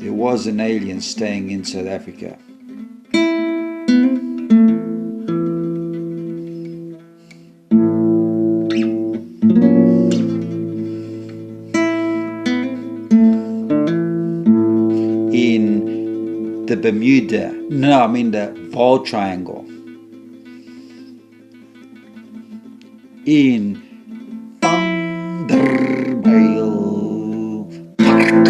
There was an alien staying in South Africa. In the the Vaal Triangle. In Vanderbijl Park.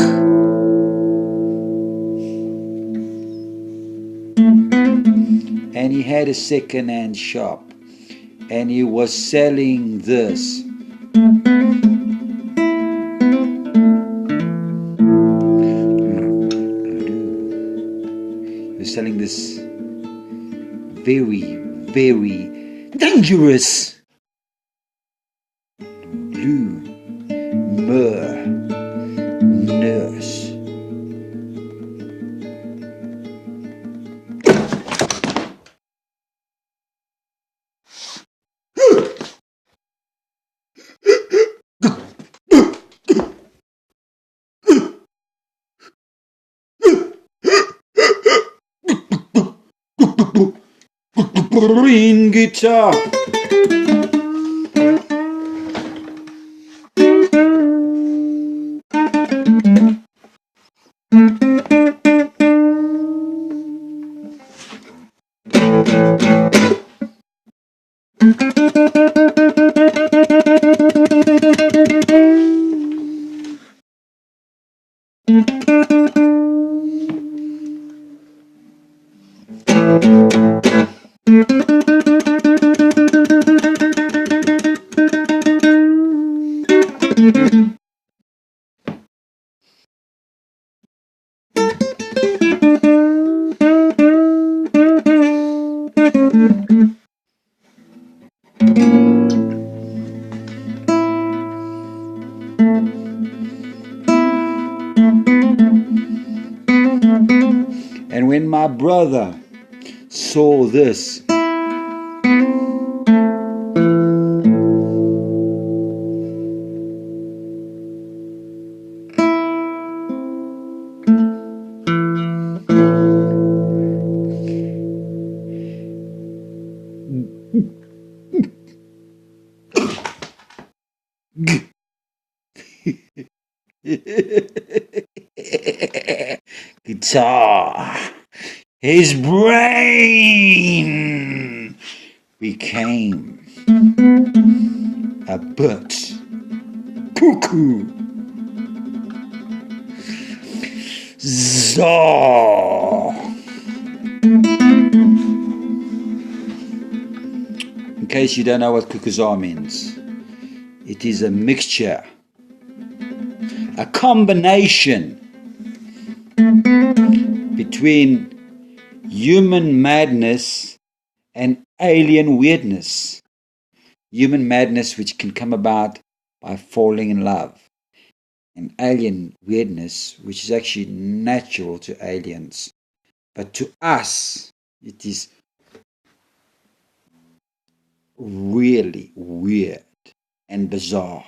And he had a second-hand shop, and he was selling this. He was selling this very, very dangerous blue myrrh nurse. Green guitar. And when my brother saw this, guitar, his brain became a bit cuckoo. Zaw. In case you don't know what kukuzar means, it is a mixture, a combination between human madness and alien weirdness. Human madness which can come about by falling in love, and alien weirdness which is actually natural to aliens, but to us it is really weird and bizarre.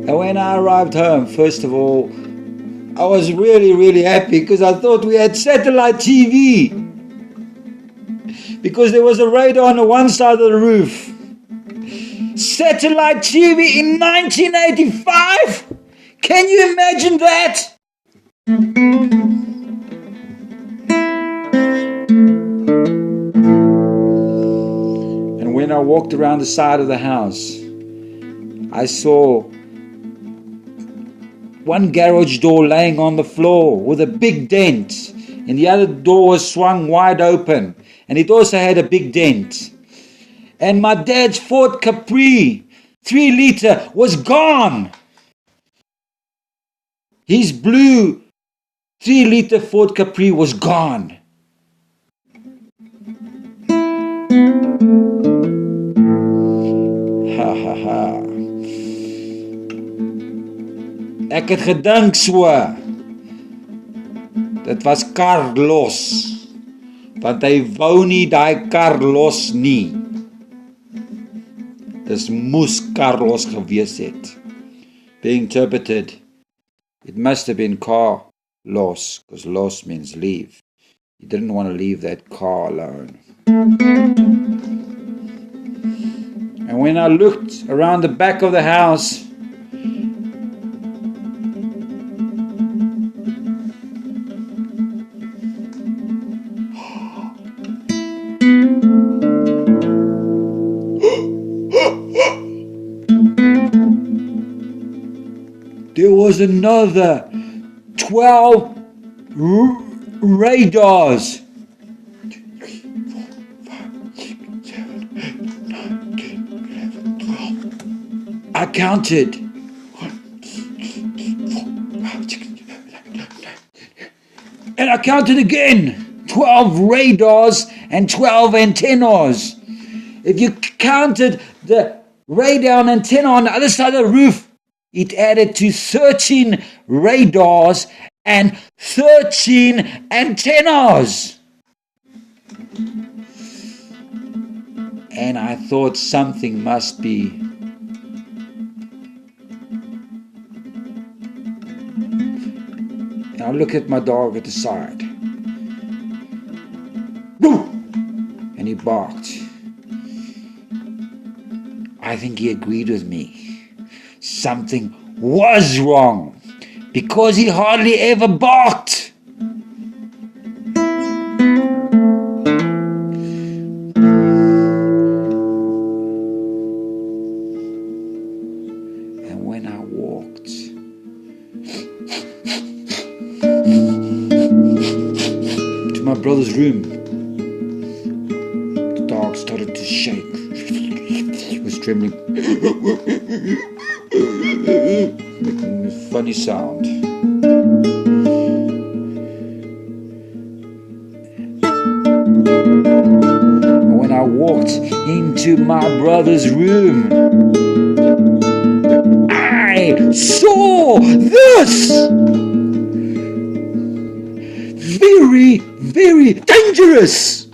And when I arrived home, first of all, I was really, really happy because I thought we had satellite TV. Because there was a radar on the one side of the roof. Satellite TV in 1985? Can you imagine that? And when I walked around the side of the house, I saw one garage door laying on the floor with a big dent, and the other door was swung wide open, and it also had a big dent. And my dad's Ford Capri 3-liter was gone. His blue 3-liter Ford Capri was gone. Ha ha ha. Ek het gedink so. Dit was Carlos. Want hy wou nie daai kar los nie. Dis moes Carlos gewees het. Being interpreted, it must have been car loss, because loss means leave. He didn't want to leave that car alone. And when I looked around the back of the house, there was another 12 radars. 1, 2, 3, 4, 5, 6, 7, 8, 9, 10, 11, 12. I counted. 1, 2, 3, 4, 5, 6, 7, 8, 9, 10. And I counted again. 12 radars and 12 antennas. If you counted the radar and antenna on the other side of the roof, it added to 13 radars and 13 antennas. And I thought something must be. And I look at my dog at the side. And he barked. I think he agreed with me. Something was wrong, because he hardly ever barked. And when I walked to my brother's room, the dog started to shake. He was trembling. Making a funny sound. When I walked into my brother's room, I saw this! Very, very dangerous!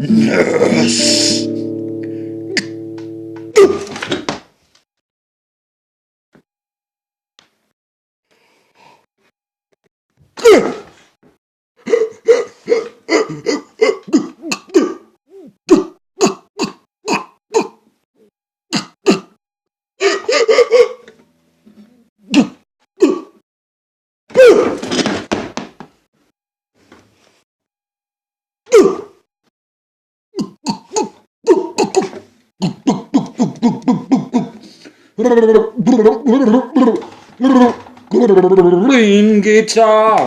Nurse. Green guitar.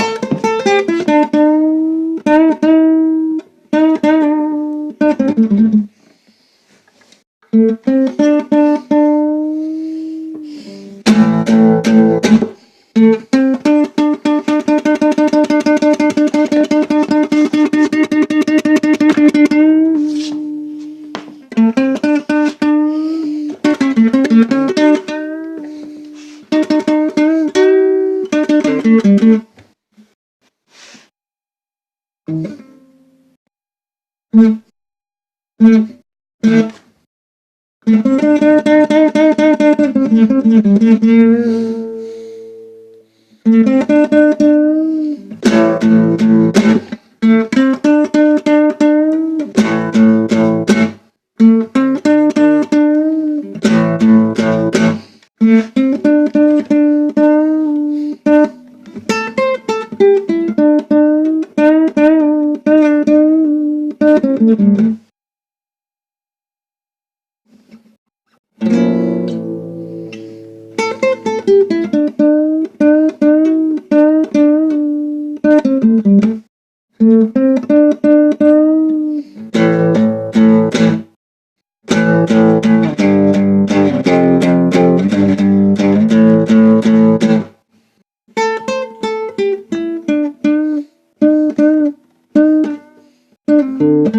My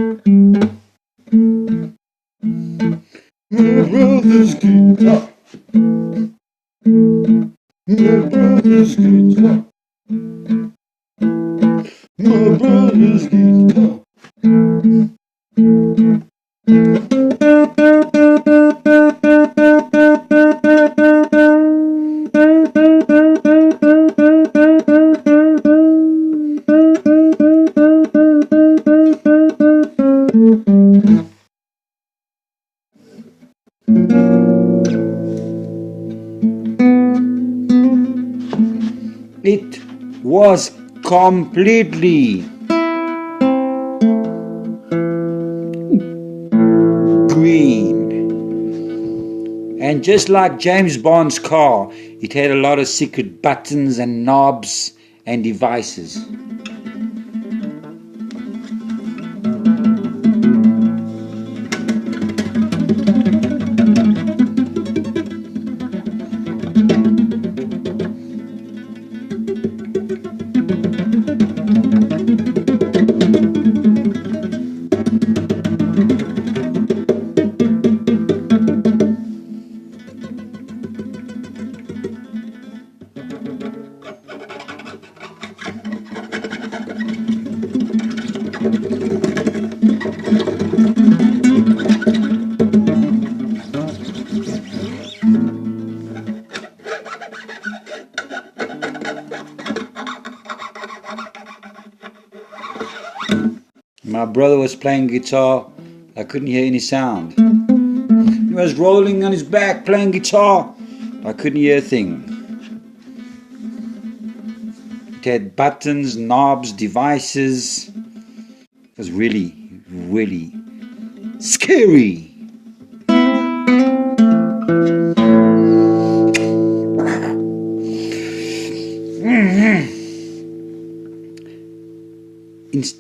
brother's guitar. My brother's guitar. My brother's guitar. It was completely green. And just like James Bond's car, it had a lot of secret buttons and knobs and devices. My brother was playing guitar. I couldn't hear any sound. He was rolling on his back playing guitar. I couldn't hear a thing. It had buttons, knobs, devices. It was really, really scary.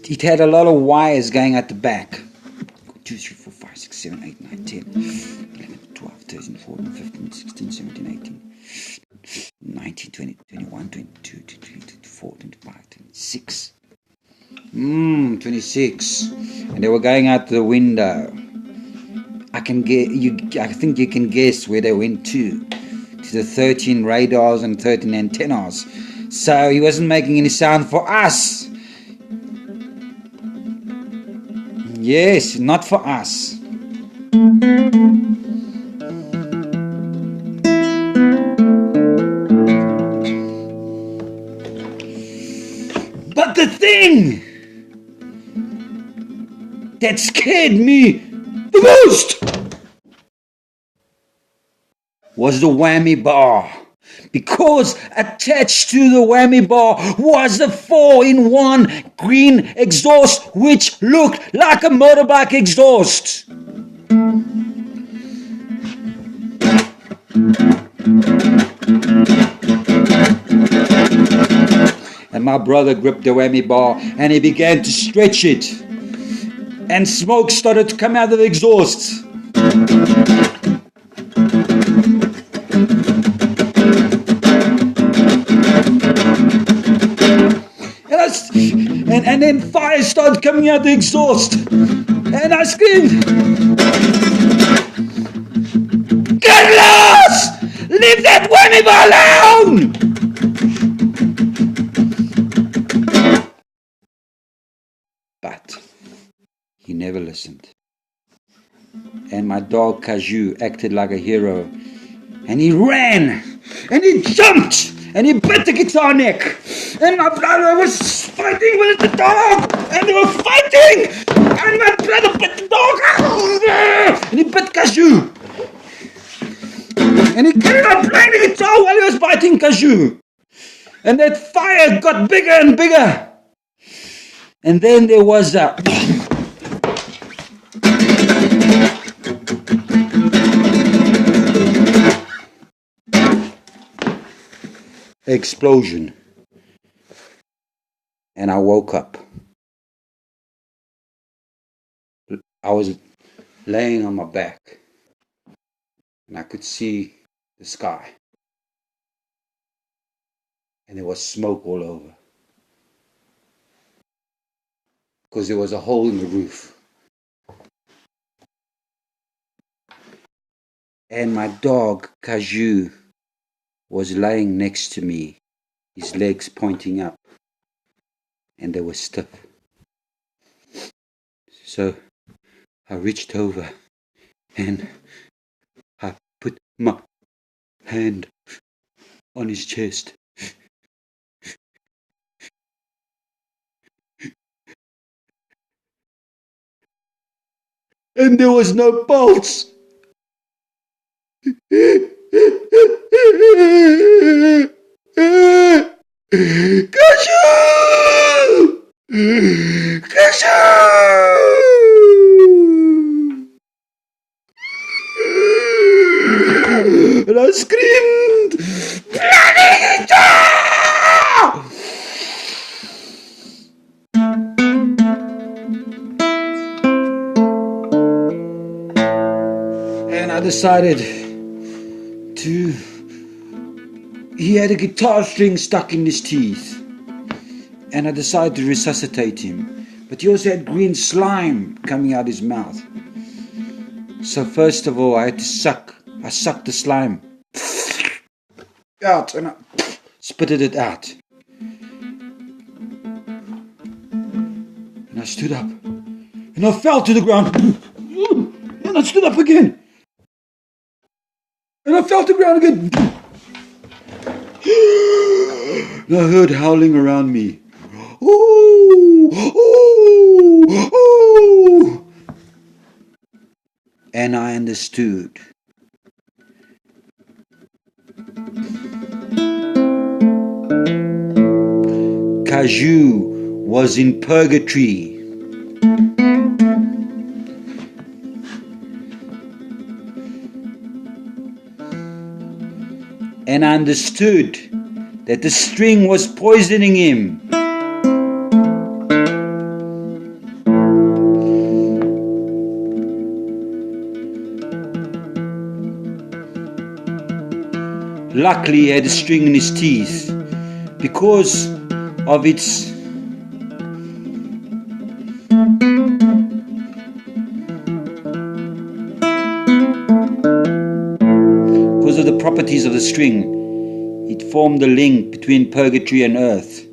It had a lot of wires going at the back. 2, 3, 4, 5, 6, 7, 8, 9, 10, 11, 12, 13, 14, 15, 16, 17, 18, 19, 20, 21, 22, 23, 24, 25, 26. 26. And they were going out the window. I think you can guess where they went to the 13 radars and 13 antennas. So he wasn't making any sound for us. Yes, not for us. But the thing that scared me the most was the whammy bar. Because attached to the whammy bar was a 4-in-1 green exhaust which looked like a motorbike exhaust. And my brother gripped the whammy bar and he began to stretch it. And smoke started to come out of the exhaust. And then fire started coming out the exhaust. And I screamed, "Get lost! Leave that whammy bar alone!" But he never listened. And my dog Caju acted like a hero. And he ran. And he jumped. And he bit the guitar neck. And my brother was fighting with the dog. And they were fighting. And my brother bit the dog. And he bit Caju. And he carried on playing the guitar while he was biting Caju. And that fire got bigger and bigger. And then there was a explosion. And I woke up. I was laying on my back. And I could see the sky. And there was smoke all over. Because there was a hole in the roof. And my dog, Caju, was lying next to me, his legs pointing up, and they were stiff. So I reached over and I put my hand on his chest. And there was no pulse. Caju! Caju! And I screamed, "Bloody guitar!" And I decided to... He had a guitar string stuck in his teeth. And I decided to resuscitate him. But he also had green slime coming out his mouth. So first of all, I had to suck. I sucked the slime out and I spitted it out. And I stood up. And I fell to the ground. And I stood up again. And I fell to the ground again. And I heard howling around me. Ooh, ooh, ooh. And I understood. Caju was in purgatory. And I understood that the string was poisoning him. Luckily, he had a string in his teeth because of its the properties of the string. It formed the link between purgatory and earth.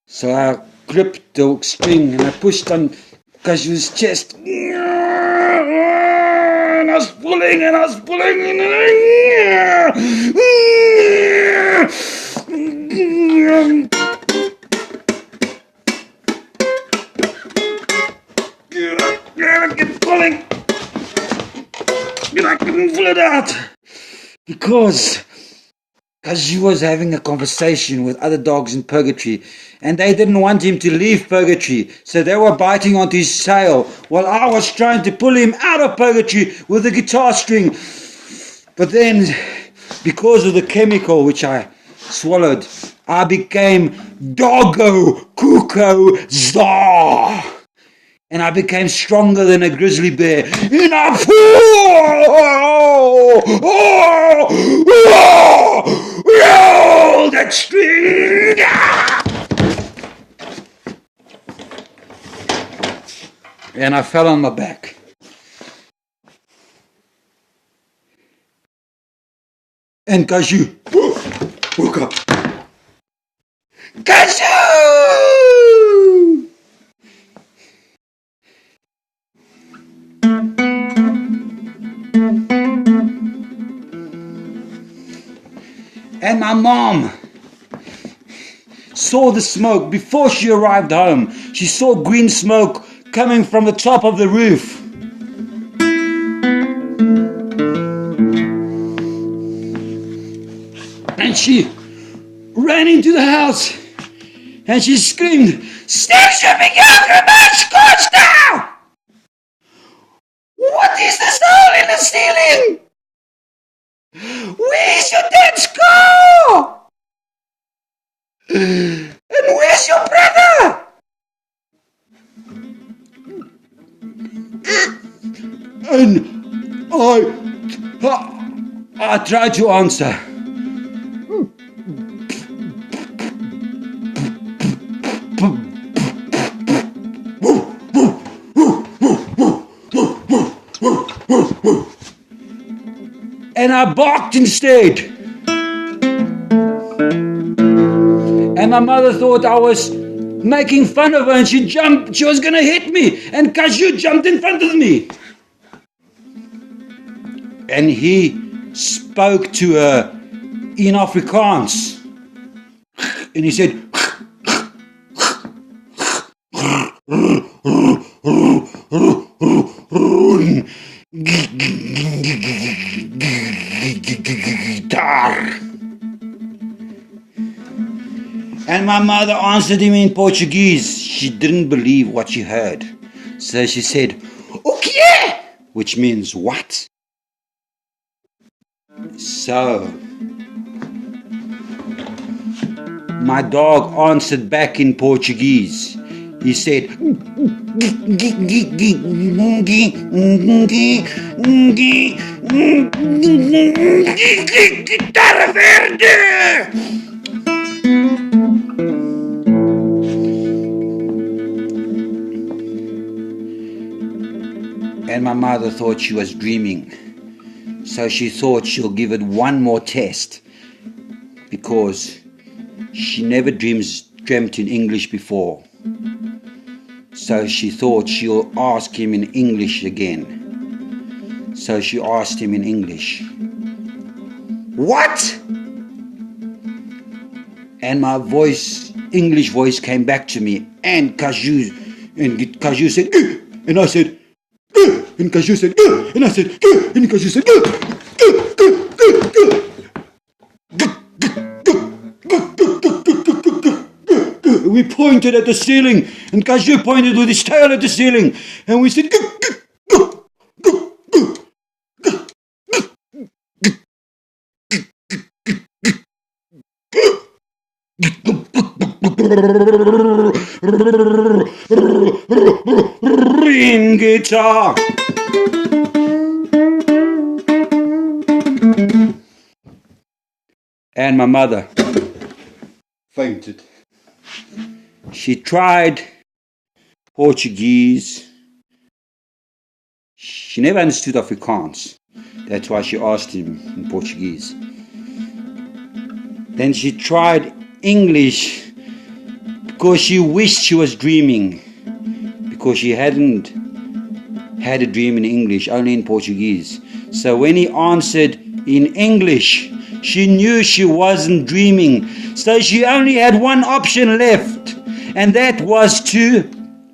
So I gripped the string and I pushed on Caju's chest. And I was pulling and I was pulling. I kept pulling. And I couldn't pull it out. Because Caju was having a conversation with other dogs in purgatory, and they didn't want him to leave purgatory, so they were biting onto his tail while I was trying to pull him out of purgatory with a guitar string. But then, because of the chemical which I swallowed, I became Doggo Cuckoo Zah. And I became stronger than a grizzly bear. And I pulled that string. And I fell on my back. And Caju woke up. Caju! And my mom saw the smoke before she arrived home. She saw green smoke coming from the top of the roof. And she ran into the house and she screamed, "Snakes are becoming much scorched now! What is this hole in the ceiling? Where's your dad's car? And where's your brother?" And I tried to answer. And I barked instead. And my mother thought I was making fun of her, and she jumped. She was going to hit me. And Caju jumped in front of me. And he spoke to her in Afrikaans. And he said, and my mother answered him in Portuguese. She didn't believe what she heard. So she said, "Okay," which means what? So my dog answered back in Portuguese. He said, "Guitarra verde!" And my mother thought she was dreaming. So she thought she'll give it one more test, because she never dreamt in English before. So she thought she'll ask him in English again. So she asked him in English, "What?" And my English voice came back to me, and Caju said, and I said, and Caju said, and I said, and Caju said, we pointed at the ceiling, and Caju pointed with his tail at the ceiling, and we said, ring guitar. And my mother fainted. She tried Portuguese. She never understood Afrikaans. That's why she asked him in Portuguese. Then she tried English, because she wished she was dreaming, because she hadn't had a dream in English, only in Portuguese. So when he answered in English, she knew she wasn't dreaming. So she only had one option left, and that was to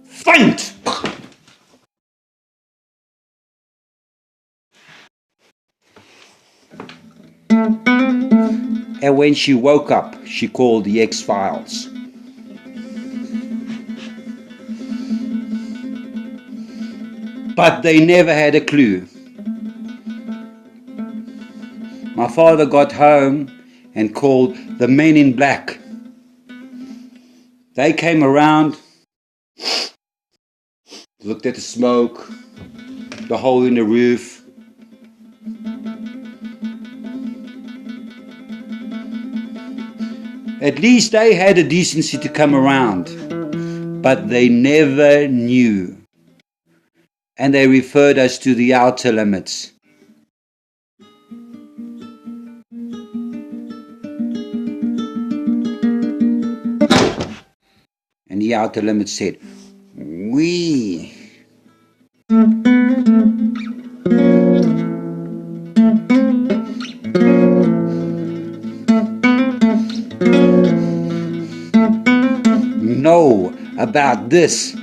faint. And when she woke up, she called the X-Files. But they never had a clue. My father got home and called the men in black. They came around, looked at the smoke, the hole in the roof. At least they had the decency to come around, but they never knew. And they referred us to the outer limits. And the outer limits said, "We." Know about this.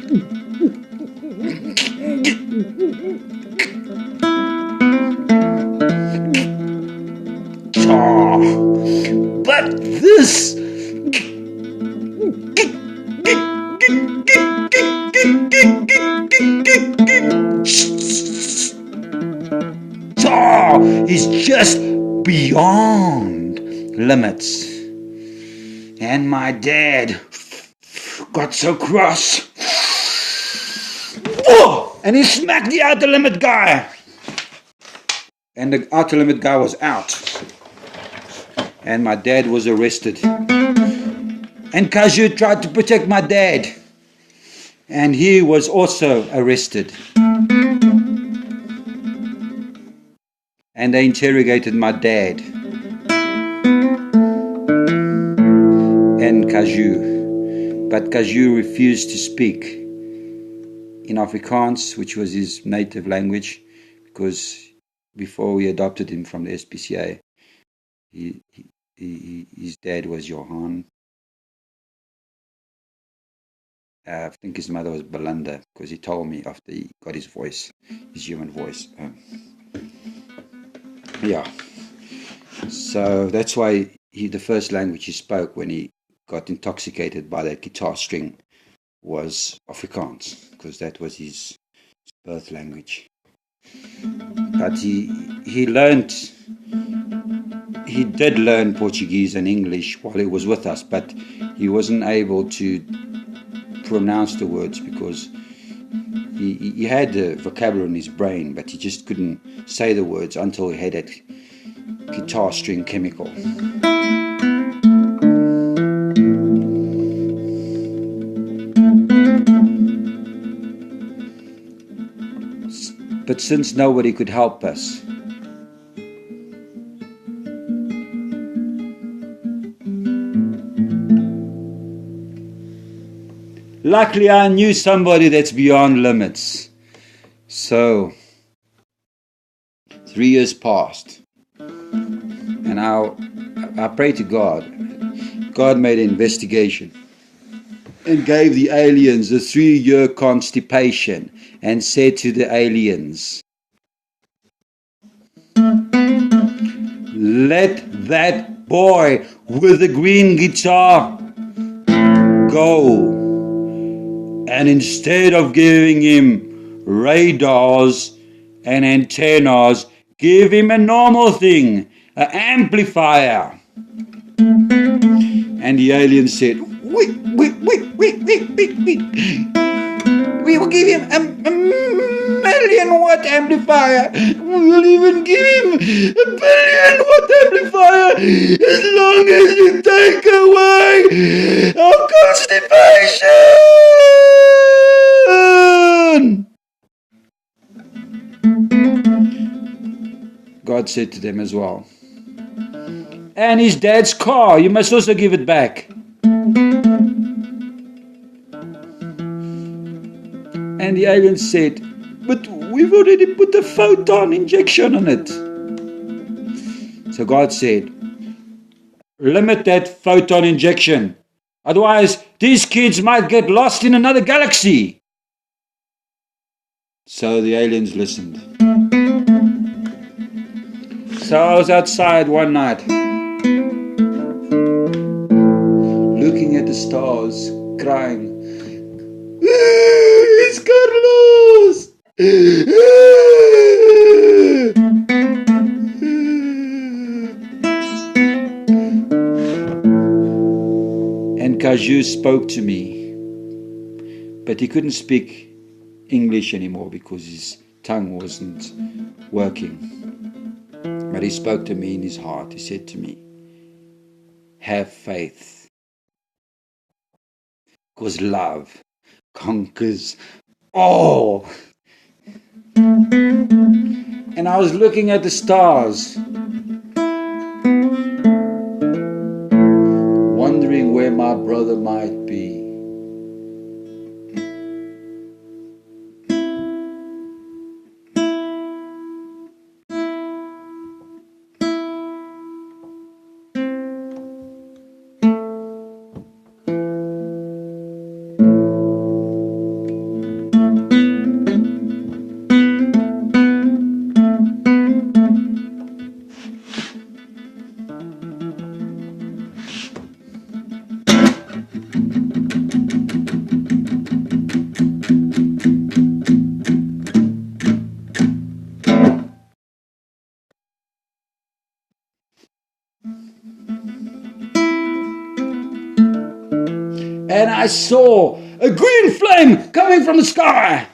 But this. Is just beyond limits. And my dad got so cross. Whoa! And he smacked the outer limit guy. And the outer limit guy was out. And my dad was arrested. And Caju tried to protect my dad. And he was also arrested. And they interrogated my dad and Caju. But Caju refused to speak in Afrikaans, which was his native language, because before we adopted him from the SPCA, his dad was Johan. I think his mother was Belinda, because he told me after he got his voice, his human voice. Yeah. So that's why the first language he spoke when he got intoxicated by that guitar string was Afrikaans, because that was his birth language. But he did learn Portuguese and English while he was with us, but he wasn't able to pronounce the words because he had the vocabulary in his brain, but he just couldn't say the words until he had that guitar string chemical. But since nobody could help us, luckily I knew somebody that's beyond limits. So 3 years passed, and I prayed to God. God made an investigation and gave the aliens a 3-year constipation and said to the aliens, let that boy with the green guitar go. And instead of giving him radars and antennas, give him a normal thing, an amplifier. And the alien said, wait. We will give him a 1,000,000-watt amplifier. We will even give him a 1,000,000,000-watt amplifier as long as you take away our constipation. God said to them as well, and his dad's car, you must also give it back. And the alien said, but we've already put a photon injection on it. So God said, limit that photon injection. Otherwise, these kids might get lost in another galaxy. So the aliens listened. So I was outside one night, looking at the stars, crying, it's Carlos! And Caju spoke to me, but he couldn't speak English anymore because his tongue wasn't working. But he spoke to me in his heart. He said to me, have faith, because love conquers all. And I was looking at the stars, wondering where my brother might be. And I saw a green flame coming from the sky.